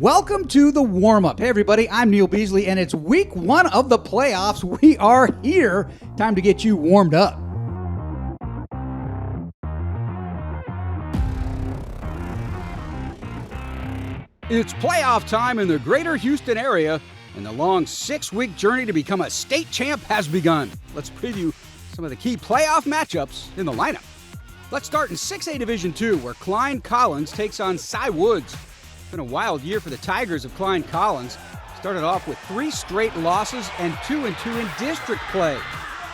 Welcome to the warm-up. Hey everybody, I'm Neil Beasley and it's week 1 of the playoffs. We are here. Time to get you warmed up. It's playoff time in the greater Houston area, and the long 6-week journey to become a state champ has begun. Let's preview some of the key playoff matchups in the lineup. Let's start in 6A Division II, where Klein Collins takes on Cy Woods. It's been a wild year for the Tigers of Klein Collins. Started off with 3 straight losses and 2-2 in district play.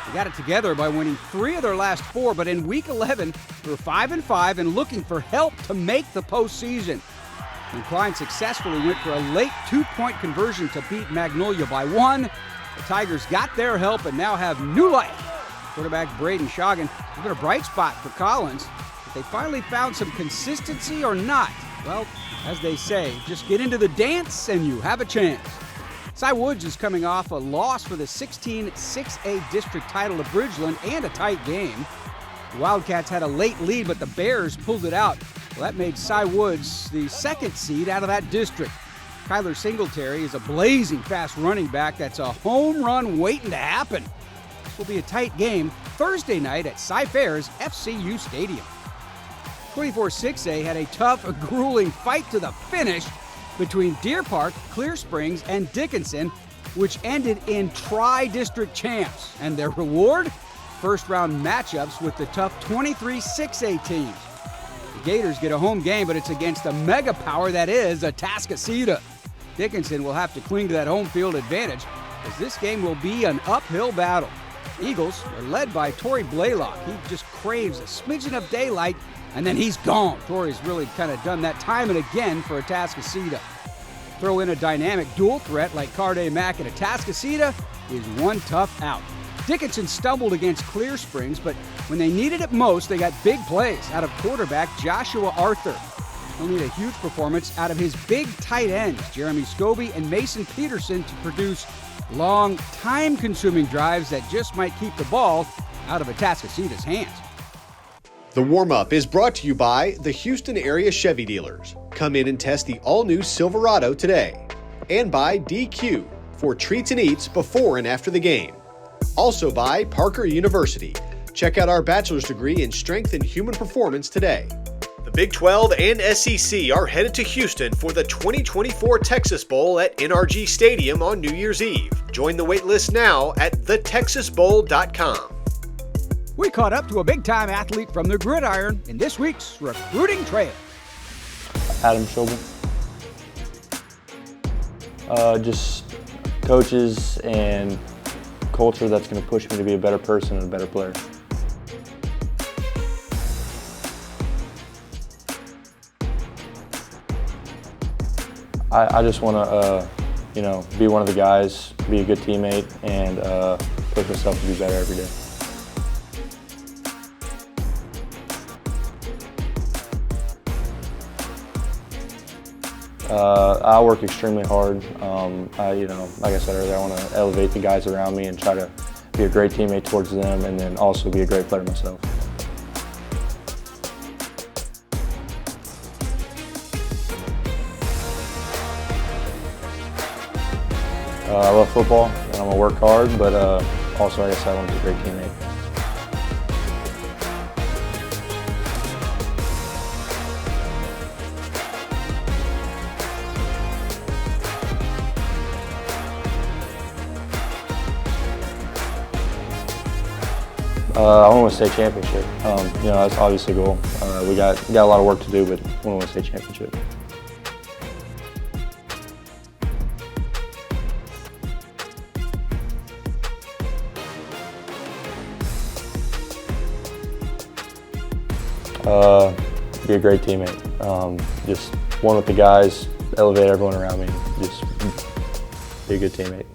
They got it together by winning 3 of their last 4, but in Week 11, they were 5-5 and looking for help to make the postseason. And Klein successfully went for a late 2-point conversion to beat Magnolia by 1. The Tigers got their help and now have new life. Quarterback Braden Schagen has been a bright spot for Collins, but they finally found some consistency or not. Well, as they say, just get into the dance and you have a chance. Cy Woods is coming off a loss for the 16 6A district title of Bridgeland and a tight game. The Wildcats had a late lead, but the Bears pulled it out. Well, that made Cy Woods the 2nd seed out of that district. Kyler Singletary is a blazing fast running back that's a home run waiting to happen. This will be a tight game Thursday night at Cy Fair's FCU Stadium. 24-6A had a tough, grueling fight to the finish between Deer Park, Clear Springs, and Dickinson, which ended in tri-district champs. And their reward? First-round matchups with the tough 23-6A teams. The Gators get a home game, but it's against the mega power that is Atascocita. Dickinson will have to cling to that home field advantage, as this game will be an uphill battle. Eagles are led by Torrey Blaylock. He just craves a smidgen of daylight, and then he's gone. Torrey's really kind of done that time and again for Atascocita. Throw in a dynamic dual threat like Carday Mack and Atascocita is one tough out. Dickinson stumbled against Clear Springs, but when they needed it most, they got big plays out of quarterback Joshua Arthur. He'll need a huge performance out of his big tight ends, Jeremy Scobie and Mason Peterson, to produce long, time-consuming drives that just might keep the ball out of Atascocita's hands. The warm-up is brought to you by the Houston area Chevy dealers. Come in and test the all-new Silverado today. And by DQ for treats and eats before and after the game. Also by Parker University. Check out our bachelor's degree in strength and human performance today. The Big 12 and SEC are headed to Houston for the 2024 Texas Bowl at NRG Stadium on New Year's Eve. Join the waitlist now at thetexasbowl.com. We caught up to a big-time athlete from the gridiron in this week's Recruiting Trail. Adam Schobel. Just coaches and culture that's going to push me to be a better person and a better player. I just want to, be one of the guys, be a good teammate, and push myself to be better every day. I work extremely hard. Like I said earlier, I want to elevate the guys around me and try to be a great teammate towards them, and then also be a great player myself. I love football, and I'm going to work hard, but also, I guess I want to be a great teammate. I want to win a state championship. That's obviously a goal. We got a lot of work to do, but I want to win a state championship. Be a great teammate. Just one with the guys, elevate everyone around me. Just be a good teammate.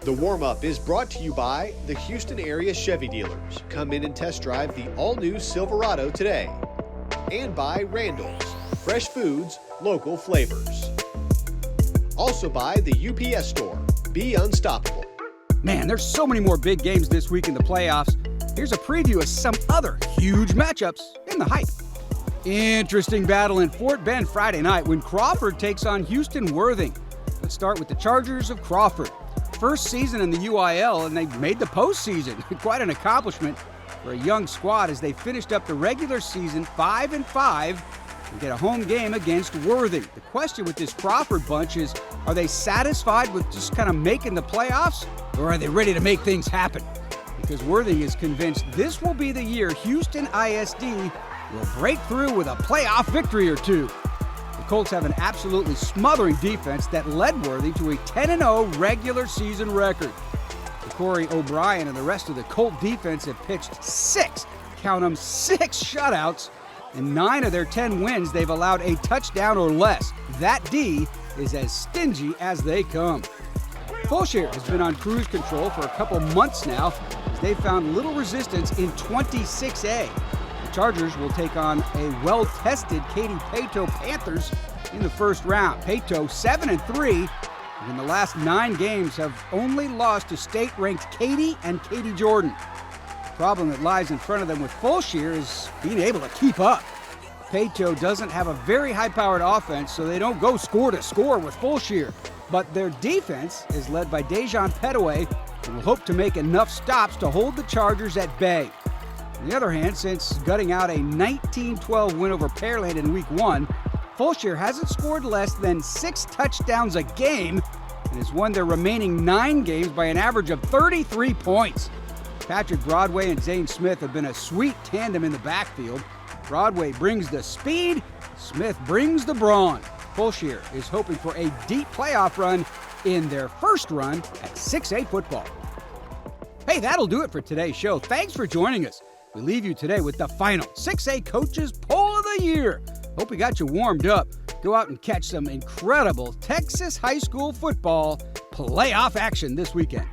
The warm-up is brought to you by the Houston area Chevy dealers. Come in and test drive the all-new Silverado today. And by Randall's, fresh foods, local flavors. Also by the UPS store, be unstoppable. Man, there's so many more big games this week in the playoffs. Here's a preview of some other huge matchups in the hype. Interesting battle in Fort Bend Friday night when Crawford takes on Houston Worthing. Let's start with the Chargers of Crawford. First season in the UIL, and they made the postseason. Quite an accomplishment for a young squad as they finished up the regular season 5-5 and get a home game against Worthing. The question with this Crawford bunch is, are they satisfied with just kind of making the playoffs, or are they ready to make things happen? Because Worthing is convinced this will be the year Houston ISD will break through with a playoff victory or two. The Colts have an absolutely smothering defense that led Worthing to a 10-0 regular season record. Corey O'Brien and the rest of the Colt defense have pitched 6 shutouts. In 9 of their 10 wins, they've allowed a touchdown or less. That D is as stingy as they come. Fulshire has been on cruise control for a couple months now as they've found little resistance in 26A. The Chargers will take on a well-tested Katy Pato Panthers in the first round. Pato 7-3, and in the last 9 games have only lost to state-ranked Katy and Katy Jordan. The problem that lies in front of them with Fulshire is being able to keep up. Pato doesn't have a very high-powered offense, so they don't go score to score with Fulshire. But their defense is led by Dejan Petaway, who will hope to make enough stops to hold the Chargers at bay. On the other hand, since gutting out a 19-12 win over Pearland in Week 1, Fulshire hasn't scored less than 6 touchdowns a game and has won their remaining 9 games by an average of 33 points. Patrick Broadway and Zane Smith have been a sweet tandem in the backfield. Broadway brings the speed, Smith brings the brawn. Fulshire is hoping for a deep playoff run in their first run at 6A football. Hey, that'll do it for today's show. Thanks for joining us. We leave you today with the final 6A Coaches Poll of the Year. Hope we got you warmed up. Go out and catch some incredible Texas high school football playoff action this weekend.